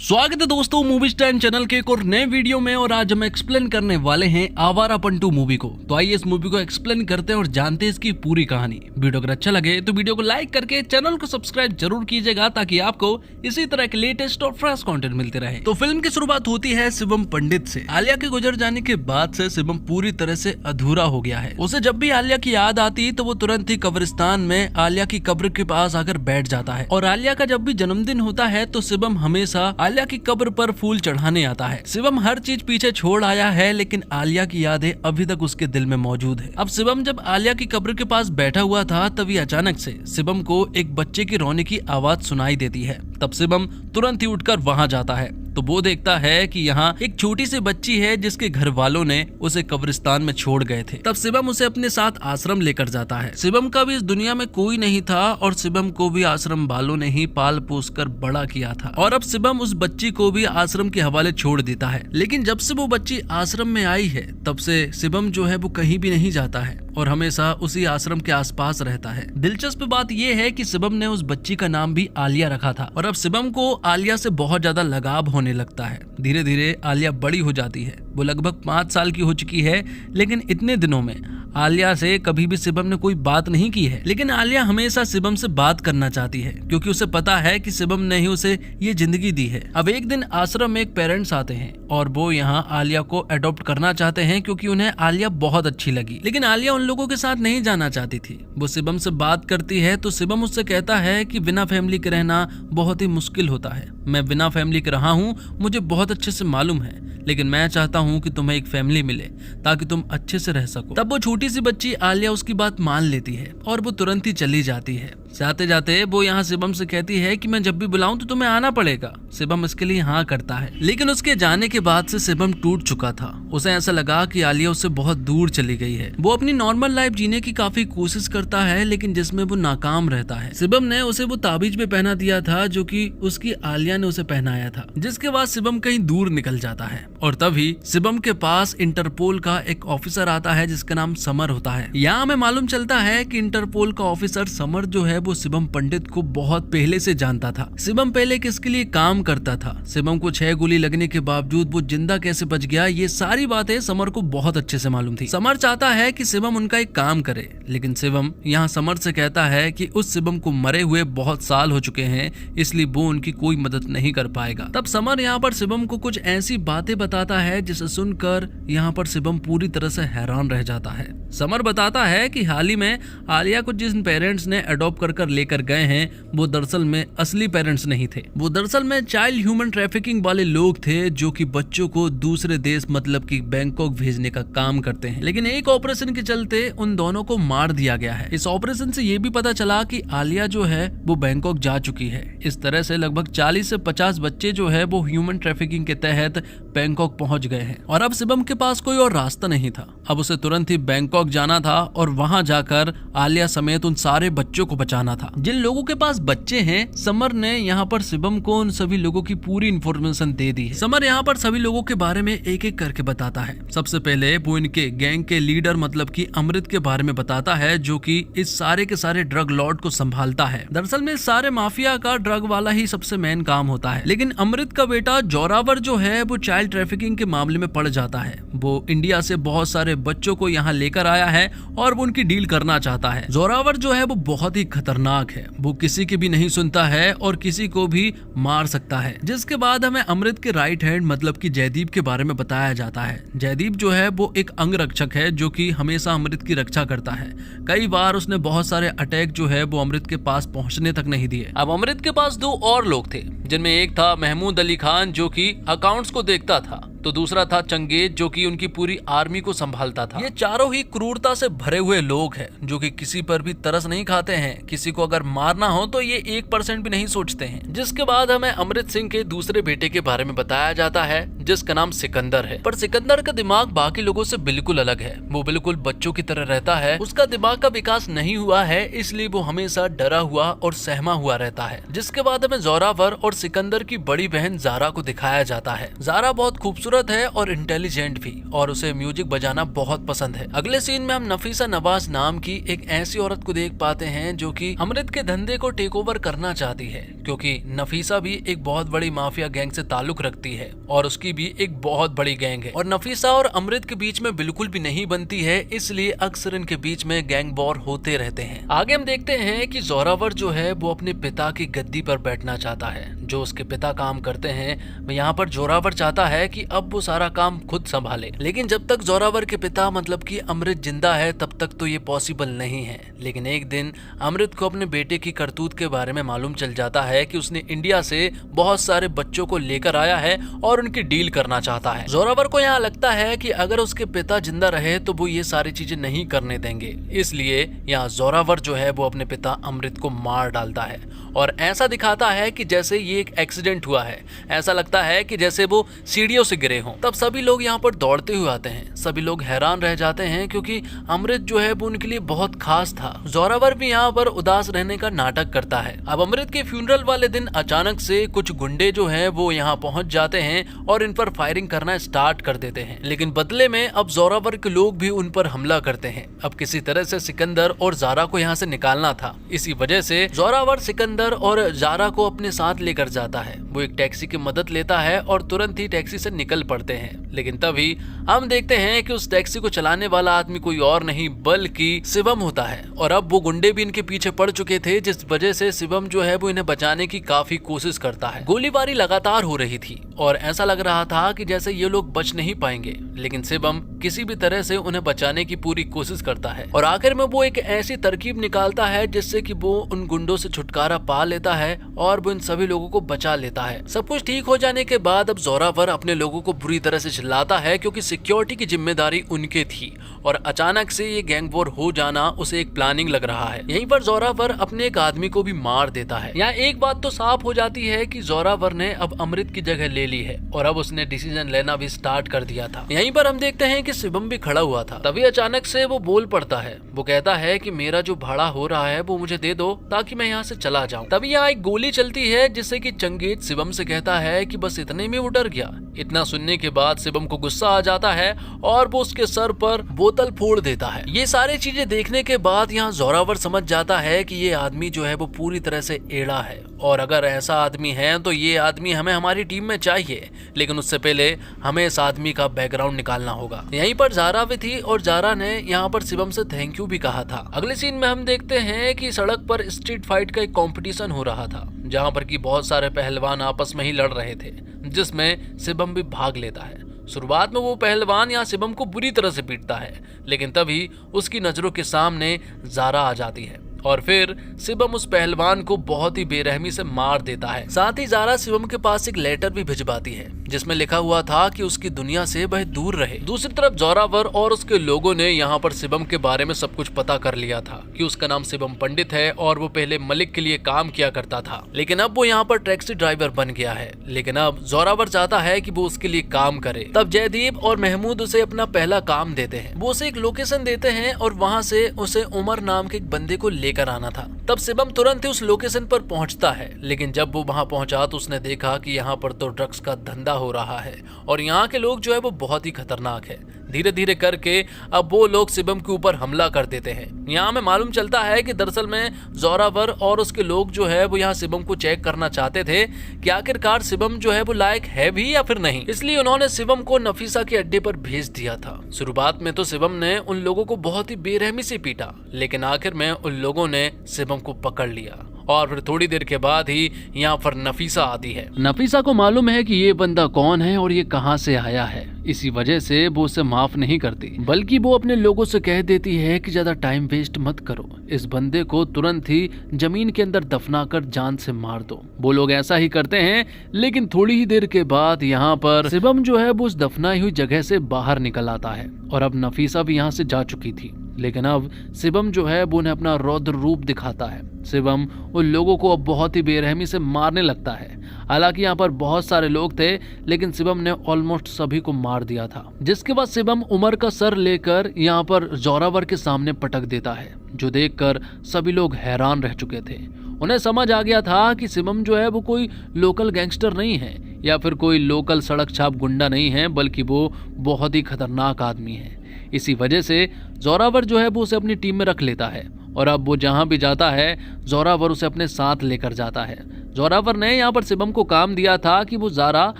स्वागत है दोस्तों मूवी स्टैंड चैनल के एक और नए वीडियो में। और आज हम एक्सप्लेन करने वाले हैं आवारापन 2 मूवी को। तो आइए इस मूवी को एक्सप्लेन करते हैं और जानते हैं इसकी पूरी कहानी। वीडियो अगर अच्छा लगे तो वीडियो को लाइक करके चैनल को सब्सक्राइब जरूर कीजिएगा ताकि आपको इसी तरह के लेटेस्ट और फ्रेश कंटेंट मिलते रहे। तो फिल्म की शुरुआत होती है शिवम पंडित से। आलिया के गुजर जाने के बाद से शिवम पूरी तरह से अधूरा हो गया है। उसे जब भी आलिया की याद आती तो वो तुरंत ही कब्रिस्तान में आलिया की कब्र के पास आकर बैठ जाता है। और आलिया का जब भी जन्मदिन होता है तो शिवम हमेशा आलिया की कब्र पर फूल चढ़ाने आता है। शिवम हर चीज पीछे छोड़ आया है लेकिन आलिया की यादें अभी तक उसके दिल में मौजूद है। अब शिवम जब आलिया की कब्र के पास बैठा हुआ था तभी अचानक से शिवम को एक बच्चे की रोने की आवाज सुनाई देती है। तब शिवम तुरंत ही उठकर वहां जाता है तो वो देखता है कि यहाँ एक छोटी सी बच्ची है जिसके घर वालों ने उसे कब्रिस्तान में छोड़ गए थे। तब शिवम उसे अपने साथ आश्रम लेकर जाता है। शिवम का भी इस दुनिया में कोई नहीं था और शिवम को भी आश्रम वालों ने ही पाल पोस कर बड़ा किया था। और अब शिवम उस बच्ची को भी आश्रम के हवाले छोड़ देता है। लेकिन जब से वो बच्ची आश्रम में आई है तब से शिवम जो है वो कहीं भी नहीं जाता है और हमेशा उसी आश्रम के आसपास रहता है। दिलचस्प बात यह है कि शिवम ने उस बच्ची का नाम भी आलिया रखा था। और अब शिवम को आलिया से बहुत ज्यादा लगाव होने लगता है। धीरे धीरे आलिया बड़ी हो जाती है। वो लगभग 5 साल की हो चुकी है लेकिन इतने दिनों में आलिया से कभी भी शिवम ने कोई बात नहीं की है। लेकिन आलिया हमेशा शिवम से बात करना चाहती है क्योंकि उसे पता है कि शिवम ने ही उसे ये जिंदगी दी है। अब एक दिन आश्रम में एक पेरेंट्स आते हैं और वो यहाँ आलिया को अडॉप्ट करना चाहते हैं क्योंकि उन्हें आलिया बहुत अच्छी लगी। लेकिन आलिया उन लोगों के साथ नहीं जाना चाहती थी। वो शिवम से बात करती है तो शिवम उससे कहता है कि बिना फैमिली के रहना बहुत ही मुश्किल होता है। मैं बिना फैमिली के रहा हूँ, मुझे बहुत अच्छे से मालूम है, लेकिन मैं चाहता हूँ कि तुम्हें एक फैमिली मिले ताकि तुम अच्छे से रह सको। तब वो छोटी सी बच्ची आलिया उसकी बात मान लेती है और वो तुरंत ही चली जाती है। जाते जाते वो यहाँ शिवम से कहती है कि मैं जब भी बुलाऊं तो तुम्हें आना पड़ेगा। शिवम इसके लिए हाँ करता है। लेकिन उसके जाने के बाद से शिवम टूट चुका था। उसे ऐसा लगा कि आलिया उससे बहुत दूर चली गई है। वो अपनी नॉर्मल लाइफ जीने की काफी कोशिश करता है लेकिन जिसमें वो नाकाम रहता है। शिवम ने उसे वो ताबीज में पहना दिया था जो कि उसकी आलिया ने उसे पहनाया था। जिसके बाद शिवम कहीं दूर निकल जाता है और तभी शिवम के पास इंटरपोल का एक ऑफिसर आता है जिसका नाम समर होता है। यहाँ हमें मालूम चलता है कि इंटरपोल का ऑफिसर समर जो है वो शिवम पंडित को बहुत पहले से जानता था। शिवम पहले किसके लिए काम करता था, शिवम को 6 गोली लगने के बावजूद वो जिंदा कैसे बच गया, ये सारी बातें समर को बहुत अच्छे से मालूम थी। समर चाहता है कि शिवम उनका एक काम करे लेकिन शिवम यहाँ समर से कहता है कि उस शिवम को मरे हुए बहुत साल हो चुके हैं इसलिए वो उनकी कोई मदद नहीं कर पाएगा। तब समर यहाँ पर शिवम को कुछ ऐसी बातें बताता है जिसे सुनकर यहाँ पर शिवम पूरी तरह से हैरान रह जाता है। समर बताता है कि हाल ही में आलिया को जिन पेरेंट्स ने अडॉप्ट कर लेकर गए हैं वो दरअसल में असली पेरेंट्स नहीं थे। वो दरअसल में चाइल्ड ह्यूमन ट्रैफिकिंग वाले लोग थे जो कि बच्चों को दूसरे देश मतलब कि बैंकॉक भेजने का काम करते हैं। लेकिन एक ऑपरेशन के चलते उन दोनों को मार दिया गया है। इस ऑपरेशन से ये भी पता चला कि आलिया जो है वो बैंकॉक जा चुकी है। इस तरह से लगभग 40 से 50 बच्चे जो है वो ह्यूमन ट्रैफिकिंग के तहत बैंकॉक पहुंच गए हैं। और अब शिवम के पास कोई और रास्ता नहीं था। अब उसे तुरंत ही बैंकॉक जाना था और वहां जाकर आलिया समेत उन सारे बच्चों को बचाना था। जिन लोगों के पास बच्चे हैं समर ने यहाँ पर शिवम को उन सभी लोगों की पूरी इन्फॉर्मेशन दे दी है। समर यहाँ पर सभी लोगों के बारे में एक एक करके बताता है। सबसे पहले वो इनके गैंग के लीडर मतलब कि अमृत के बारे में बताता है जो कि इस सारे के सारे ड्रग लॉर्ड को संभालता है। दरअसल में सारे माफिया का ड्रग वाला ही सबसे मेन काम होता है। लेकिन अमृत का बेटा जोरावर जो है वो चाइल्ड ट्रैफिकिंग के मामले में पड़ जाता है। वो इंडिया से बहुत सारे बच्चों को यहाँ लेकर आया है और वो उनकी डील करना चाहता है। जोरावर जो है वो बहुत ही खतरनाक है। वो किसी की भी नहीं सुनता है और किसी को भी मार सकता है। जिसके बाद हमें अमृत के राइट हैंड मतलब कि जयदीप के बारे में बताया जाता है। जयदीप जो है वो एक अंगरक्षक है जो कि हमेशा अमृत की रक्षा करता है। कई बार उसने बहुत सारे अटैक जो है वो अमृत के पास पहुंचने तक नहीं दिए। अब अमृत के पास 2 और लोग थे जिनमें एक था महमूद अली खान जो कि अकाउंट्स को देखता था तो दूसरा था चंगेज जो कि उनकी पूरी आर्मी को संभालता था। ये चारों ही क्रूरता से भरे हुए लोग हैं जो कि किसी पर भी तरस नहीं खाते हैं। किसी को अगर मारना हो तो ये 1% भी नहीं सोचते हैं। जिसके बाद हमें अमृत सिंह के दूसरे बेटे के बारे में बताया जाता है जिसका नाम सिकंदर है। पर सिकंदर का दिमाग बाकी लोगों से बिल्कुल अलग है। वो बिल्कुल बच्चों की तरह रहता है। उसका दिमाग का विकास नहीं हुआ है इसलिए वो हमेशा डरा हुआ और सहमा हुआ रहता है। जिसके बाद हमें जोरावर और सिकंदर की बड़ी बहन जारा को दिखाया जाता है। जारा बहुत खूबसूरत खूबसूरत है और इंटेलिजेंट भी, और उसे म्यूजिक बजाना बहुत पसंद है। अगले सीन में हम नफीसा नवाज नाम की एक ऐसी औरत को देख पाते हैं जो कि अमृत के धंधे को टेक ओवर करना चाहती है, क्योंकि नफीसा भी एक बहुत बड़ी माफिया गैंग से ताल्लुक रखती है और उसकी भी एक बहुत बड़ी गैंग है, और नफीसा और अमृत के बीच में बिल्कुल भी नहीं बनती है, इसलिए अक्सर इनके बीच में गैंग वॉर होते रहते हैं। आगे हम देखते हैं कि जोरावर जो है वो अपने पिता की गद्दी पर बैठना चाहता है। जो उसके पिता काम करते हैं, यहाँ पर जोरावर चाहता है कि अब वो सारा काम खुद संभाले, लेकिन जब तक जोरावर के पिता मतलब कि अमृत जिंदा है तब तक तो ये पॉसिबल नहीं है। लेकिन एक दिन अमृत को अपने बेटे की करतूत के बारे में मालूम चल जाता है कि उसने इंडिया से बहुत सारे बच्चों को लेकर आया है और उनकी डील करना चाहता है। जोरावर को यहाँ लगता है कि अगर उसके पिता जिंदा रहे तो वो ये सारी चीजें नहीं करने देंगे, इसलिए यहाँ जोरावर जो है वो अपने पिता अमृत को मार डालता है और ऐसा दिखाता है कि जैसे ये एक एक्सीडेंट हुआ है। ऐसा लगता है कि जैसे वो सीढ़ियों से गिरे हों। तब सभी लोग यहाँ पर दौड़ते हुए आते हैं। सभी लोग हैरान रह जाते हैं क्योंकि अमृत जो है वो उनके लिए बहुत खास था। जोरावर भी यहाँ पर उदास रहने का नाटक करता है। अब अमृत के फ्यूनरल वाले दिन अचानक से कुछ गुंडे जो हैं वो यहाँ पहुंच जाते हैं और इन पर फायरिंग करना स्टार्ट कर देते हैं, लेकिन बदले में अब जोरावर के लोग भी उन पर हमला करते हैं। अब किसी तरह से सिकंदर और जारा को यहाँ से निकालना था, इसी वजह से जोरावर सिकंदर और जारा को अपने साथ लेकर जाता है। वो एक टैक्सी की मदद लेता है और तुरंत ही टैक्सी से निकल पड़ते हैं, लेकिन तभी हम देखते हैं कि उस टैक्सी को चलाने वाला आदमी कोई और नहीं बल्कि शिवम होता है, और अब वो गुंडे भी इनके पीछे पड़ चुके थे, जिस वजह से शिवम जो है वो इन्हें बचाने की काफी कोशिश करता है। गोलीबारी लगातार हो रही थी और ऐसा लग रहा था कि जैसे ये लोग बच नहीं पाएंगे, लेकिन शिवम किसी भी तरह से उन्हें बचाने की पूरी कोशिश करता है और आखिर में वो एक ऐसी तरकीब निकालता है जिससे कि वो उन गुंडों से छुटकारा पा लेता है और वो इन सभी लोगों को बचा लेता है। सब कुछ ठीक हो जाने के बाद अब जोरावर अपने लोगों को बुरी तरह से चिल्लाता है क्योंकि सिक्योरिटी की जिम्मेदारी उनके थी और अचानक से ये गैंग वॉर हो जाना उसे एक प्लानिंग लग रहा है। यहीं पर जोरावर अपने एक आदमी को भी मार देता है। यहाँ एक बात तो साफ हो जाती है कि जोरावर ने अब अमृत की जगह ले ली है और अब उसने डिसीजन लेना भी स्टार्ट कर दिया था। यहीं पर हम देखते हैं कि शिवम भी खड़ा हुआ था। तभी अचानक से वो बोल पड़ता है। वो कहता है कि मेरा जो भाड़ा हो रहा है वो मुझे दे दो ताकि मैं यहाँ से चला जाऊँ। तभी यहाँ एक गोली चलती है जिससे कि चंगेज शिवम से कहता है कि बस इतने में वो डर गया। इतना सुनने के बाद शिवम को गुस्सा आ जाता है और वो उसके सर पर बोतल फोड़ देता है। ये सारी चीजें देखने के बाद यहाँ जोरावर समझ जाता है कि ये आदमी जो है वो पूरी तरह से एड़ा है और अगर ऐसा आदमी है तो ये आदमी हमें हमारी टीम में चाहिए, लेकिन उससे पहले हमें इस आदमी का बैकग्राउंड निकालना होगा। यहीं पर जारा भी थी और जारा ने यहाँ पर शिवम से थैंक यू भी कहा था। अगले सीन में हम देखते हैं कि सड़क पर स्ट्रीट फाइट का एक कंपटीशन हो रहा था जहाँ पर कि बहुत सारे पहलवान आपस में ही लड़ रहे थे, जिसमें शिवम भी भाग लेता है। शुरुआत में वो पहलवान यहाँ शिवम को बुरी तरह से पीटता है, लेकिन तभी उसकी नजरों के सामने जारा आ जाती है और फिर शिवम उस पहलवान को बहुत ही बेरहमी से मार देता है। साथ ही जारा शिवम के पास एक लेटर भी भिजवाती है जिसमें लिखा हुआ था कि उसकी दुनिया से वह दूर रहे। दूसरी तरफ जोरावर और उसके लोगों ने यहाँ पर शिवम के बारे में सब कुछ पता कर लिया था कि उसका नाम शिवम पंडित है और वो पहले मलिक के लिए काम किया करता था, लेकिन अब वो यहाँ पर टैक्सी ड्राइवर बन गया है। लेकिन अब जोरावर चाहता है कि वो उसके लिए काम करे। तब जयदीप और महमूद उसे अपना पहला काम देते हैं। वो उसे एक लोकेशन देते हैं और वहाँ से उसे उमर नाम के एक बंदे को लेकर आना था। तब शिवम तुरंत ही उस लोकेशन पर पहुंचता है, लेकिन जब वो वहां पहुंचा तो उसने देखा कि यहाँ पर तो ड्रग्स का धंधा हो रहा है और यहाँ के लोग जो है वो बहुत ही खतरनाक है। धीरे धीरे करके अब वो लोग शिवम के ऊपर हमला कर देते हैं। यहाँ में मालूम चलता है कि दरअसल में जोरावर और उसके लोग जो है वो यहाँ शिवम को चेक करना चाहते थे कि आखिरकार शिवम जो है वो लायक है भी या फिर नहीं, इसलिए उन्होंने शिवम को नफीसा के अड्डे पर भेज दिया था। शुरुआत में तो शिवम ने उन लोगों को बहुत ही बेरहमी से पीटा, लेकिन आखिर में उन लोगों ने शिवम को पकड़ लिया और फिर थोड़ी देर के बाद ही यहाँ पर नफीसा आती है। नफीसा को मालूम है कि ये बंदा कौन है और ये कहाँ से आया है, इसी वजह से वो उसे माफ नहीं करती, बल्कि वो अपने लोगों से कह देती है कि ज्यादा टाइम वेस्ट मत करो, इस बंदे को तुरंत ही जमीन के अंदर दफनाकर जान से मार दो। वो लोग ऐसा ही करते हैं, लेकिन थोड़ी ही देर के बाद यहाँ पर शिवम जो है वो उस दफनाई हुई जगह से बाहर निकल आता है और अब नफीसा भी यहाँ से जा चुकी थी, लेकिन अब शिवम जो है वो उन्हें अपना रौद्र रूप दिखाता है। शिवम उन लोगों को अब बहुत ही बेरहमी से मारने लगता है। हालांकि यहाँ पर बहुत सारे लोग थे, लेकिन शिवम ने ऑलमोस्ट सभी को मार दिया था। जिसके बाद शिवम उमर का सर लेकर यहाँ पर जोरावर के सामने पटक देता है, जो देखकर सभी लोग हैरान रह चुके थे। उन्हें समझ आ गया था कि शिवम जो है वो कोई लोकल गैंगस्टर नहीं है, या फिर कोई लोकल सड़क छाप गुंडा नहीं है, बल्कि वो बहुत ही खतरनाक आदमी है। इसी वजह से जोरावर जो है वो उसे अपनी टीम में रख लेता है और अब वो जहां भी जाता है जोरावर उसे अपने साथ लेकर जाता है। जोरावर ने यहाँ पर शिवम को काम दिया था कि वो जारा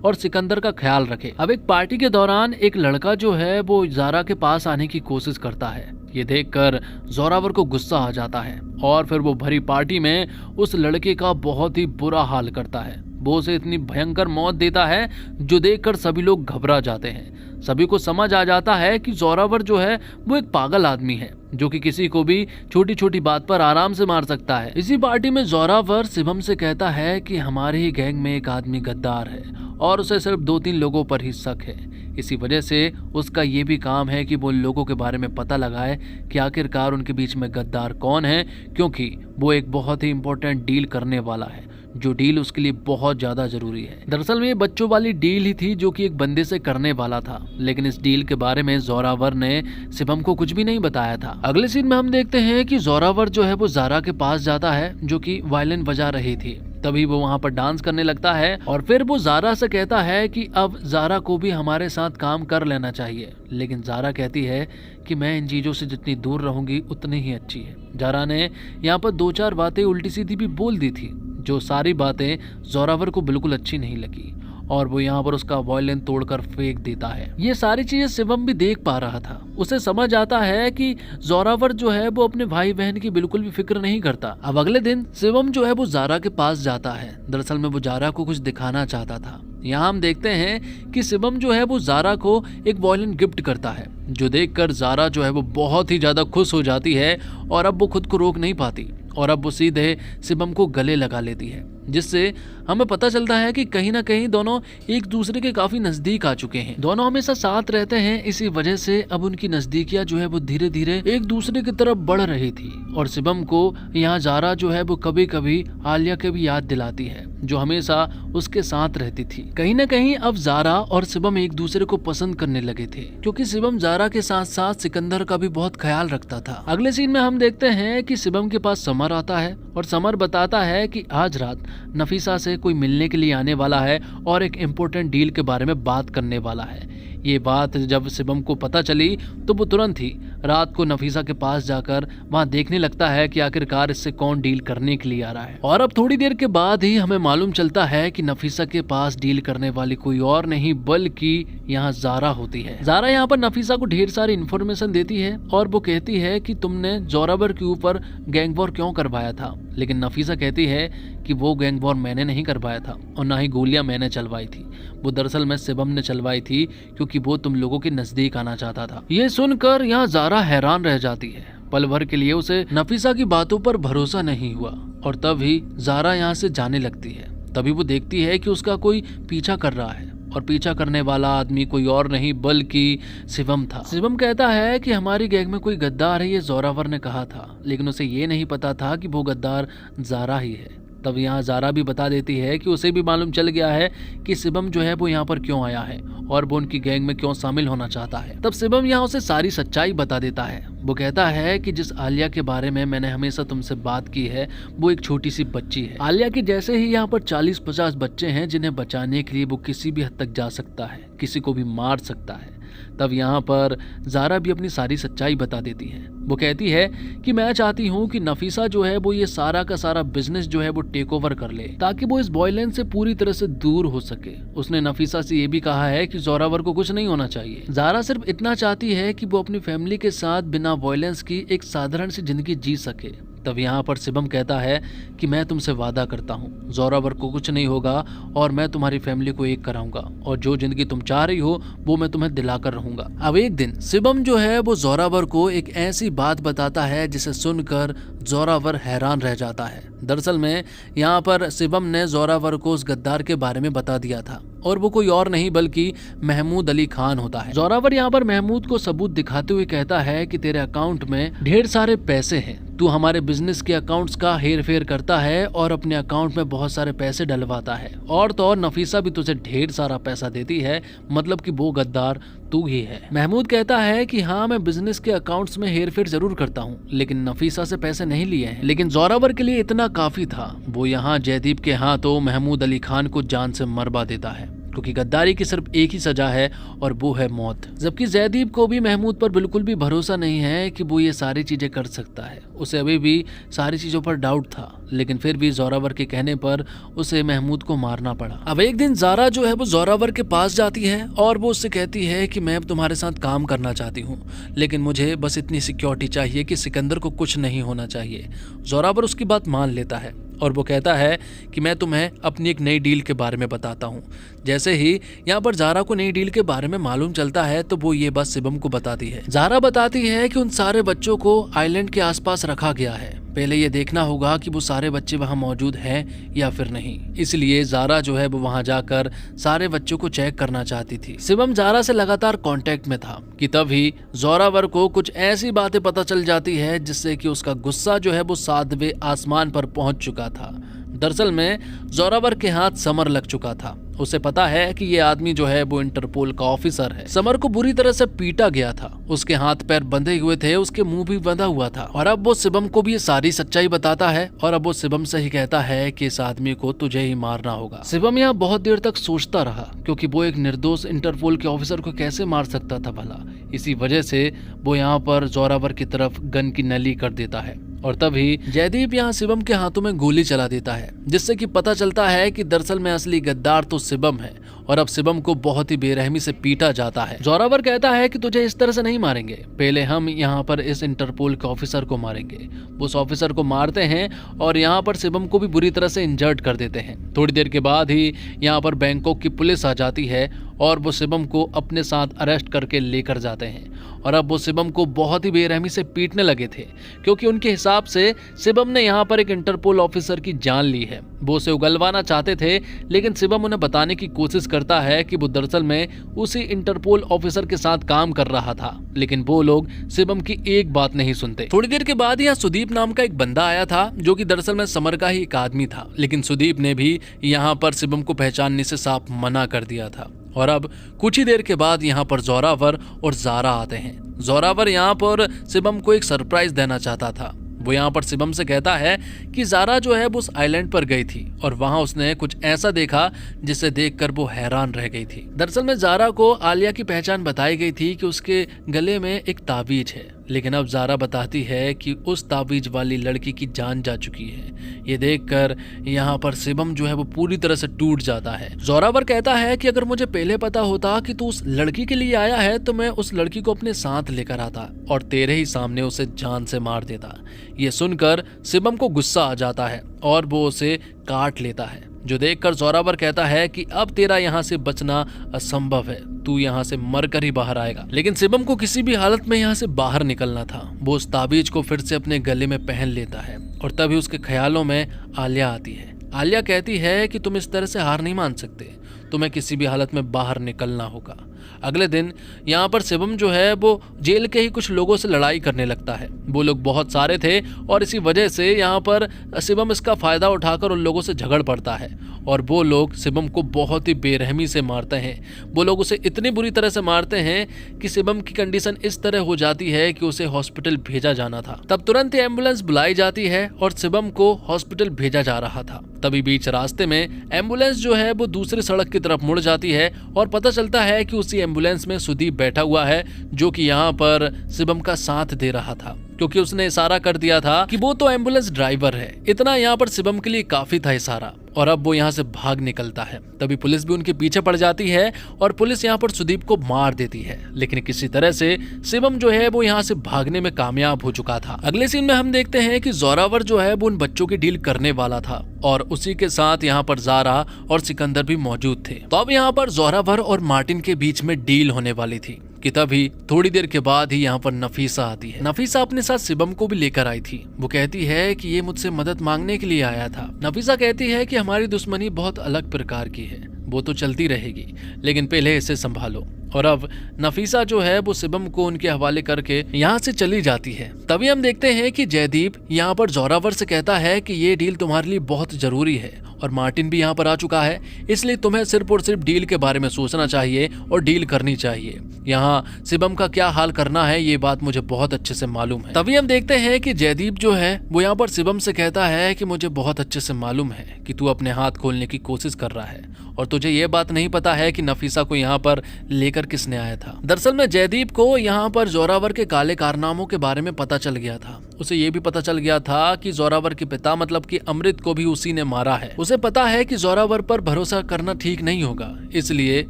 और सिकंदर का ख्याल रखे। अब एक पार्टी के दौरान एक लड़का जो है वो जारा के पास आने की कोशिश करता है। ये देखकर जोरावर को गुस्सा आ जाता है और फिर वो भरी पार्टी में उस लड़के का बहुत ही बुरा हाल करता है। वो उसे इतनी भयंकर मौत देता है जो देखकर सभी लोग घबरा जाते हैं। सभी को समझ आ जाता है कि जोरावर जो है वो एक पागल आदमी है जो कि किसी को भी छोटी छोटी बात पर आराम से मार सकता है। इसी पार्टी में जोरावर शिवम से कहता है कि हमारे ही गैंग में एक आदमी गद्दार है और उसे सिर्फ 2-3 लोगों पर ही शक है। इसी वजह से उसका ये भी काम है कि वो लोगों के बारे में पता लगाए कि आखिरकार उनके बीच में गद्दार कौन है, क्योंकि वो एक बहुत ही इंपॉर्टेंट डील करने वाला है, जो डील उसके लिए बहुत ज्यादा जरूरी है। दरअसल में ये बच्चों वाली डील ही थी जो कि एक बंदे से करने वाला था, लेकिन इस डील के बारे में जोरावर ने शिवम को कुछ भी नहीं बताया था। अगले सीन में हम देखते हैं कि जोरावर जो है वो जारा के पास जाता है जो कि वायलिन बजा रही थी। तभी वो वहाँ पर डांस करने लगता है और फिर वो जारा से कहता है कि अब जारा को भी हमारे साथ काम कर लेना चाहिए, लेकिन जारा कहती है कि मैं इन चीजों से जितनी दूर रहूंगी उतनी ही अच्छी है। जारा ने यहाँ पर 2-4 बातें उल्टी सीधी भी बोल दी थी, जो सारी बातें जोरावर को बिल्कुल अच्छी नहीं लगी और वो यहाँ पर उसका वायलिन तोड़कर फेंक देता है। ये सारी चीजें शिवम भी देख पा रहा था। उसे समझ आता है कि जोरावर जो है वो अपने भाई बहन की बिल्कुल भी फिक्र नहीं करता। अब अगले दिन शिवम जो है वो जारा के पास जाता है। दरअसल में वो जारा को कुछ दिखाना चाहता था। यहाँ हम देखते हैं कि शिवम जो है वो जारा को एक वायलिन गिफ्ट करता है, जो देखकर जारा जो है वो बहुत ही ज्यादा खुश हो जाती है और अब वो खुद को रोक नहीं पाती और अब वो सीधे शिवम को गले लगा लेती है, जिससे हमें पता चलता है कि कहीं ना कहीं दोनों एक दूसरे के काफी नजदीक आ चुके हैं। दोनों हमेशा साथ रहते हैं, इसी वजह से अब उनकी नजदीकियां जो है वो धीरे धीरे एक दूसरे की तरफ बढ़ रही थी और शिवम को यहाँ जारा जो है वो कभी कभी आलिया के भी याद दिलाती है, जो हमेशा उसके साथ रहती थी। कहीं ना कहीं अब जारा और शिवम एक दूसरे को पसंद करने लगे थे, क्योंकि शिवम जारा के साथ साथ सिकंदर का भी बहुत ख्याल रखता था। अगले सीन में हम देखते हैं कि शिवम के पास समर आता है और समर बताता है कि आज रात नफीसा से कोई मिलने के लिए आने वाला है और एक इम्पोर्टेंट डील के बारे में बात करने वाला है। ये बात जब शिवम को पता चली तो वो तुरंत ही रात को नफीसा के पास जाकर वहां देखने लगता है कि आखिरकार इससे कौन डील करने के लिए आ रहा है। और अब थोड़ी देर के बाद ही हमें मालूम चलता है कि नफीसा के पास डील करने वाली कोई और नहीं बल्कि यहाँ जारा होती है। जारा यहाँ पर नफीसा को ढेर सारी इन्फॉर्मेशन देती है और वो कहती है कि तुमने जोरावर के ऊपर गैंग वॉर क्यों करवाया था, लेकिन नफीसा कहती है कि वो गैंग वॉर मैंने नहीं करवाया था और ना ही गोलियां मैंने चलवाई थी, वो दरअसल मैं शिवम ने चलवाई थी क्योंकि वो तुम लोगों के नजदीक आना चाहता था। ये सुनकर यहाँ जारा हैरान रह जाती है। पल भर के लिए उसे नफीसा की बातों पर भरोसा नहीं हुआ और तभी जारा यहाँ से जाने लगती है। तभी वो देखती है कि उसका कोई पीछा कर रहा है और पीछा करने वाला आदमी कोई और नहीं बल्कि शिवम था। शिवम कहता है कि हमारी गैंग में कोई गद्दार है, ये जोरावर ने कहा था, लेकिन उसे ये नहीं पता था कि वो गद्दार जारा ही है। तब यहाँ जारा भी बता देती है कि उसे भी मालूम चल गया है कि शिवम जो है वो यहाँ पर क्यों आया है और वो उनकी गैंग में क्यों शामिल होना चाहता है। तब शिवम यहाँ उसे सारी सच्चाई बता देता है। वो कहता है कि जिस आलिया के बारे में मैंने हमेशा तुमसे बात की है वो एक छोटी सी बच्ची है। आलिया के जैसे ही यहाँ पर 40-50 बच्चे हैं जिन्हें बचाने के लिए वो किसी भी हद तक जा सकता है, किसी को भी मार सकता है। तब यहाँ पर जारा भी अपनी सारी सच्चाई बता देती है। वो कहती है कि मैं चाहती हूँ कि नफीसा जो है वो ये सारा का सारा बिजनेस जो है वो टेक ओवर कर ले, ताकि वो इस बॉयलेंस से पूरी तरह से दूर हो सके। उसने नफीसा से ये भी कहा है कि जोरावर को कुछ नहीं होना चाहिए। जारा सिर्फ इतना चाहती है कि वो अपनी फैमिली के साथ बिना वायलेंस की एक साधारण सी जिंदगी जी सके। तब यहाँ पर शिवम कहता है कि मैं तुमसे वादा करता हूँ जोरावर को कुछ नहीं होगा और मैं तुम्हारी फैमिली को एक कराऊंगा और जो जिंदगी तुम चाह रही हो वो मैं तुम्हें दिलाकर रहूंगा। अब एक दिन शिवम जो है वो जोरावर को एक ऐसी बात बताता है जिसे सुनकर जोरावर हैरान रह जाता है। दरअसल में यहाँ पर शिवम ने जोरावर को उस गद्दार के बारे में बता दिया था और वो कोई और नहीं बल्कि महमूद अली खान होता है। जोरावर यहाँ पर महमूद को सबूत दिखाते हुए कहता है कि तेरे अकाउंट में ढेर सारे पैसे हैं, तू हमारे बिजनेस के अकाउंट्स का हेर फेर करता है और अपने अकाउंट में बहुत सारे पैसे डलवाता है, और तो और नफीसा भी तुझे ढेर सारा पैसा देती है, मतलब कि वो गद्दार तू ही है। महमूद कहता है कि हाँ, मैं बिजनेस के अकाउंट्स में हेर फेर जरूर करता हूँ, लेकिन नफीसा से पैसे नहीं लिए हैं। लेकिन जोरावर के लिए इतना काफी था। वो यहाँ जयदीप के हाथों महमूद अली खान को जान से मरवा देता है, क्योंकि गद्दारी की सिर्फ एक ही सजा है और वो है मौत। जबकि जयदीप को भी महमूद पर बिल्कुल भी भरोसा नहीं है कि वो ये सारी चीजें कर सकता है। उसे अभी भी सारी चीजों पर डाउट था, लेकिन फिर भी जोरावर के कहने पर उसे महमूद को मारना पड़ा। अब एक दिन जारा जो है वो जोरावर के पास जाती है और वो उससे कहती है कि मैं अब तुम्हारे साथ काम करना चाहती हूँ, लेकिन मुझे बस इतनी सिक्योरिटी चाहिए कि सिकंदर को कुछ नहीं होना चाहिए। जोरावर उसकी बात मान लेता है और वो कहता है कि मैं तुम्हें अपनी एक नई डील के बारे में बताता हूँ। जैसे ही यहाँ पर जारा को नई डील के बारे में मालूम चलता है तो वो ये बात शिवम को बताती है। जारा बताती है कि उन सारे बच्चों को आइलैंड के आसपास रखा गया है, पहले ये देखना होगा कि वो सारे बच्चे वहाँ मौजूद हैं या फिर नहीं। इसलिए जारा जो है वो वहाँ जाकर सारे बच्चों को चेक करना चाहती थी। शिवम जारा से लगातार कांटेक्ट में था कि तभी जोरावर को कुछ ऐसी बातें पता चल जाती है जिससे कि उसका गुस्सा जो है वो 7वें आसमान पर पहुंच चुका था। दरअसल में जोरावर के हाथ समर लग चुका था। उसे पता है कि ये आदमी जो है वो इंटरपोल का ऑफिसर है। समर को बुरी तरह से पीटा गया था, उसके हाथ पैर बंधे हुए थे, उसके मुंह भी बंधा हुआ था। और अब वो शिवम को भी ये सारी सच्चाई बताता है और अब वो शिवम से ही कहता है कि इस आदमी को तुझे ही मारना होगा। शिवम यहाँ बहुत देर तक सोचता रहा, क्योंकि वो एक निर्दोष इंटरपोल के ऑफिसर को कैसे मार सकता था भला। इसी वजह से वो यहाँ पर जोरावर की तरफ गन की नली कर देता है और तभी जयदीप यहाँ शिवम के हाथों में गोली चला देता है, जिससे कि पता चलता है कि दरअसल में असली गद्दार तो शिवम है और अब शिवम को बहुत ही बेरहमी से पीटा जाता है। जोरावर कहता है कि तुझे इस तरह से नहीं मारेंगे, पहले हम यहाँ पर इस इंटरपोल के ऑफिसर को मारेंगे। उस ऑफिसर को मारते हैं और यहाँ पर शिवम को भी बुरी तरह से इंजर्ड कर देते हैं। थोड़ी देर के बाद ही यहाँ पर बैंकॉक की पुलिस आ जाती है और वो शिवम को अपने साथ अरेस्ट करके लेकर जाते हैं। और अब वो शिवम को बहुत ही बेरहमी से पीटने लगे थे, क्योंकि उनके हिसाब से शिवम ने यहाँ पर एक इंटरपोल ऑफिसर की जान ली है। वो उसे उगलवाना चाहते थे, लेकिन शिवम उन्हें बताने की कोशिश करता है कि वो दरअसल में उसी इंटरपोल ऑफिसर के साथ काम कर रहा था, लेकिन वो लोग शिवम की एक बात नहीं सुनते। थोड़ी देर के बाद यहाँ सुदीप नाम का एक बंदा आया था, जो कि दरअसल में समर का ही एक आदमी था, लेकिन सुदीप ने भी यहाँ पर शिवम को पहचानने से साफ मना कर दिया था। और अब कुछ ही देर के बाद यहाँ पर जोरावर और जारा आते हैं। जोरावर यहाँ पर शिवम को एक सरप्राइज देना चाहता था। वो यहाँ पर शिवम से कहता है कि जारा जो है वो उस आइलैंड पर गई थी और वहाँ उसने कुछ ऐसा देखा जिसे देखकर वो हैरान रह गई थी। दरअसल में जारा को आलिया की पहचान बताई गई थी कि उसके गले में एक ताबीज है, लेकिन अब जारा बताती है कि उस ताबीज वाली लड़की की जान जा चुकी है। ये देखकर यहाँ पर शिवम जो है वो पूरी तरह से टूट जाता है। जोरावर कहता है कि अगर मुझे पहले पता होता कि तू उस लड़की के लिए आया है तो मैं उस लड़की को अपने साथ लेकर आता और तेरे ही सामने उसे जान से मार देता। ये सुनकर शिवम को गुस्सा आ जाता है और वो उसे काट लेता है, जो देखकर जोरावर कहता है कि अब तेरा यहाँ से बचना असंभव है, तू यहाँ से मरकर ही बाहर आएगा। लेकिन शिवम को किसी भी हालत में यहाँ से बाहर निकलना था। वो उस ताबीज को फिर से अपने गले में पहन लेता है और तभी उसके ख्यालों में आलिया आती है। आलिया कहती है कि तुम इस तरह से हार नहीं मान सकते, तुम्हें किसी भी हालत में बाहर निकलना होगा। अगले दिन यहाँ पर शिवम जो है वो जेल के ही कुछ लोगों से लड़ाई करने लगता है। वो लोग बहुत सारे थे और इसी वजह से यहाँ पर शिवम इसका फायदा उठाकर उन लोगों से झगड़ पड़ता है और वो लोग शिवम को बहुत ही बेरहमी से मारते हैं। वो लोग उसे इतनी बुरी तरह से मारते हैं कि शिवम की कंडीशन इस तरह हो जाती है कि उसे हॉस्पिटल भेजा जाना था। तब तुरंत ही एम्बुलेंस बुलाई जाती है और शिवम को हॉस्पिटल भेजा जा रहा था। तभी बीच रास्ते में एम्बुलेंस जो है वो दूसरी सड़क की तरफ मुड़ जाती है और पता चलता है कि उसी एम्बुलेंस में सुदीप बैठा हुआ है, जो कि यहाँ पर शिवम का साथ दे रहा था, क्योंकि उसने इशारा कर दिया था कि वो तो एम्बुलेंस ड्राइवर है। इतना यहाँ पर शिवम के लिए काफी था इशारा और अब वो यहाँ से भाग निकलता है। तभी पुलिस भी उनके पीछे पड़ जाती है और पुलिस यहाँ पर सुदीप को मार देती है, लेकिन किसी तरह से शिवम जो है वो यहाँ से भागने में कामयाब हो चुका था। अगले सीन में हम देखते हैं कि जोरावर जो है वो उन बच्चों की डील करने वाला था और उसी के साथ यहाँ पर जारा और सिकंदर भी मौजूद थे। तो अब यहाँ पर जोरावर और मार्टिन के बीच में डील होने वाली थी कि तभी थोड़ी देर के बाद ही यहाँ पर नफीसा आती है। नफीसा अपने साथ शिवम को भी लेकर आई थी। वो कहती है कि ये मुझसे मदद मांगने के लिए आया था। नफीसा कहती है कि हमारी दुश्मनी बहुत अलग प्रकार की है, वो तो चलती रहेगी, लेकिन पहले इसे संभालो। और अब नफीसा जो है वो शिवम को उनके हवाले करके यहाँ से चली जाती है। तभी हम देखते हैं कि जयदीप यहाँ पर जोरावर से कहता है कि ये डील तुम्हारे लिए बहुत जरूरी है और मार्टिन भी यहाँ पर आ चुका है, इसलिए तुम्हें सिर्फ और सिर्फ डील के बारे में सोचना चाहिए और डील करनी चाहिए। यहाँ शिवम का क्या हाल करना है ये बात मुझे बहुत अच्छे से मालूम है। तभी हम देखते हैं कि जयदीप जो है वो यहाँ पर शिवम से कहता है कि मुझे बहुत अच्छे से मालूम है कि तू अपने हाथ खोलने की कोशिश कर रहा है और तुझे ये बात नहीं पता है कि नफीसा को यहाँ पर लेकर किसने आया था। दरअसल में जयदीप को यहाँ पर जोरावर के काले कारनामों के बारे में पता चल गया था। उसे ये भी पता चल गया था कि जोरावर के पिता मतलब कि अमृत को भी उसी ने मारा है। उसे पता है कि जोरावर पर भरोसा करना ठीक नहीं होगा, इसलिए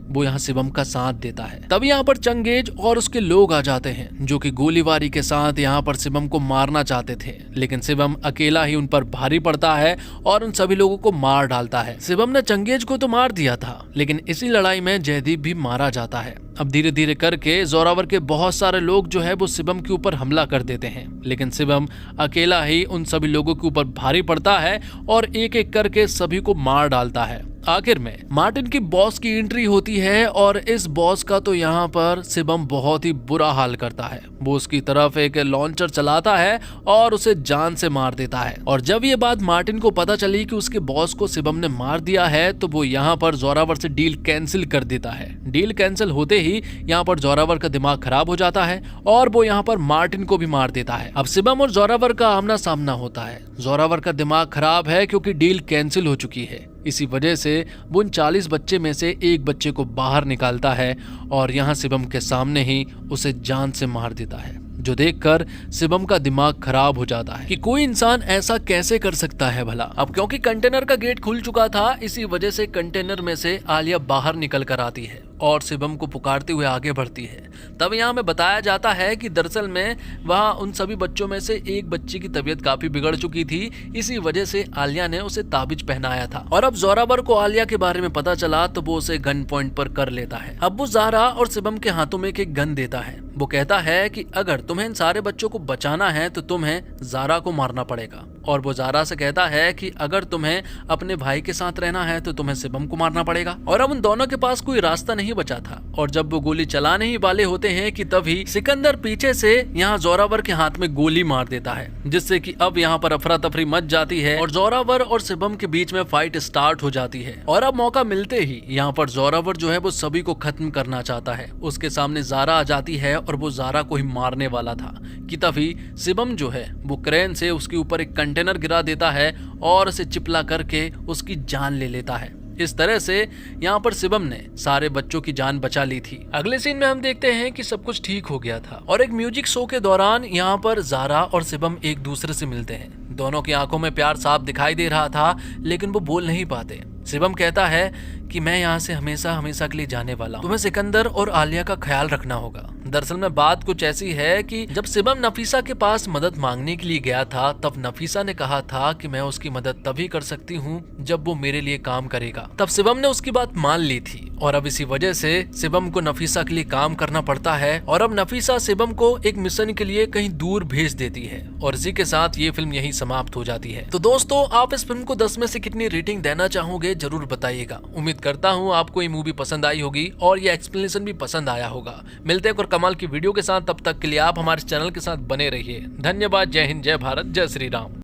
वो यहाँ शिवम का साथ देता है। तब यहाँ पर चंगेज और उसके लोग आ जाते हैं जो कि गोलीबारी के साथ यहाँ पर शिवम को मारना चाहते थे, लेकिन शिवम अकेला ही उन पर भारी पड़ता है और उन सभी लोगों को मार डालता है। शिवम ने चंगेज को तो मार दिया था, लेकिन इसी लड़ाई में जयदीप भी मारा जाता है। अब धीरे धीरे करके जोरावर के बहुत सारे लोग जो है वो शिवम के ऊपर हमला कर देते हैं, लेकिन शिवम अकेला ही उन सभी लोगों के ऊपर भारी पड़ता है और एक एक करके सभी को मार डालता है। आखिर में मार्टिन की बॉस की एंट्री होती है और इस बॉस का तो यहाँ पर शिवम बहुत ही बुरा हाल करता है। वो उसकी तरफ एक लॉन्चर चलाता है और उसे जान से मार देता है। और जब ये बात मार्टिन को पता चली कि उसके बॉस को शिवम ने मार दिया है तो वो यहाँ पर जोरावर से डील कैंसिल कर देता है। डील कैंसिल होते ही यहाँ पर जोरावर का दिमाग खराब हो जाता है और वो यहाँ पर मार्टिन को भी मार देता है। अब शिवम और जोरावर का आमना सामना होता है। जोरावर का दिमाग खराब है क्योंकि डील कैंसिल हो चुकी है। इसी वजह से वो उन 40 बच्चे में से एक बच्चे को बाहर निकालता है और यहाँ शिवम के सामने ही उसे जान से मार देता है, जो देखकर शिवम का दिमाग खराब हो जाता है कि कोई इंसान ऐसा कैसे कर सकता है भला। अब क्योंकि कंटेनर का गेट खुल चुका था, इसी वजह से कंटेनर में से आलिया बाहर निकल कर आती है और शिवम को पुकारते हुए आगे बढ़ती है। तब यहाँ में बताया जाता है कि दरअसल में वहाँ उन सभी बच्चों में से एक बच्ची की तबीयत काफी बिगड़ चुकी थी, इसी वजह से आलिया ने उसे ताबिज पहनाया था। और अब जोरावर को आलिया के बारे में पता चला तो वो उसे गन पॉइंट पर कर लेता है। अब वो ज़ारा और शिवम के हाथों में एक गन देता है। वो कहता है कि अगर तुम्हें इन सारे बच्चों को बचाना है तो तुम्हें ज़ारा को मारना पड़ेगा, और वो ज़ारा से कहता है कि अगर तुम्हें अपने भाई के साथ रहना है तो तुम्हें शिवम को मारना पड़ेगा। और अब उन दोनों के पास कोई रास्ता नहीं बचा था और जब वो गोली चलाने ही वाले होते हैं कि तभी सिकंदर पीछे से यहाँ जोरावर के हाथ में गोली मार देता है, जिससे कि अब यहाँ पर अफरा तफरी मच जाती है और जोरावर और शिवम के बीच में फाइट स्टार्ट हो जाती है। और अब मौका मिलते ही यहाँ पर जोरावर जो है वो सभी को खत्म करना चाहता है। उसके सामने ज़ारा आ जाती है और वो ज़ारा को ही मारने वाला था कि तभी शिवम जो है वो क्रेन से उसके ऊपर एक कंटेनर गिरा देता है और उसे चिपला करके उसकी जान ले लेता है। इस तरह से यहाँ पर शिवम ने सारे बच्चों की जान बचा ली थी। अगले सीन में हम देखते हैं कि सब कुछ ठीक हो गया था और एक म्यूजिक शो के दौरान यहाँ पर ज़ारा और शिवम एक दूसरे से मिलते हैं। दोनों की आंखों में प्यार साफ दिखाई दे रहा था, लेकिन वो बोल नहीं पाते। शिवम कहता है कि मैं यहाँ से हमेशा हमेशा के लिए जाने वाला हूँ, तुम्हें सिकंदर और आलिया का ख्याल रखना होगा। दरअसल में बात कुछ ऐसी है कि जब शिवम नफीसा के पास मदद मांगने के लिए गया था तब नफीसा ने कहा था कि मैं उसकी मदद तभी कर सकती हूँ जब वो मेरे लिए काम करेगा। तब शिवम ने उसकी बात मान ली थी और अब इसी वजह से शिवम को नफीसा के लिए काम करना पड़ता है और अब नफीसा शिवम को एक मिशन के लिए कहीं दूर भेज देती है और इसी के साथ ये फिल्म यही समाप्त हो जाती है। तो दोस्तों, आप इस फिल्म को 10 में से कितनी रेटिंग देना चाहोगे जरूर बताइएगा। उम्मीद करता हूँ आपको ये मूवी पसंद आई होगी और ये एक्सप्लेनेशन भी पसंद आया होगा। मिलते हैं और कमाल की वीडियो के साथ, तब तक के लिए आप हमारे चैनल के साथ बने रहिए। धन्यवाद। जय हिंद, जय भारत, जय श्री राम।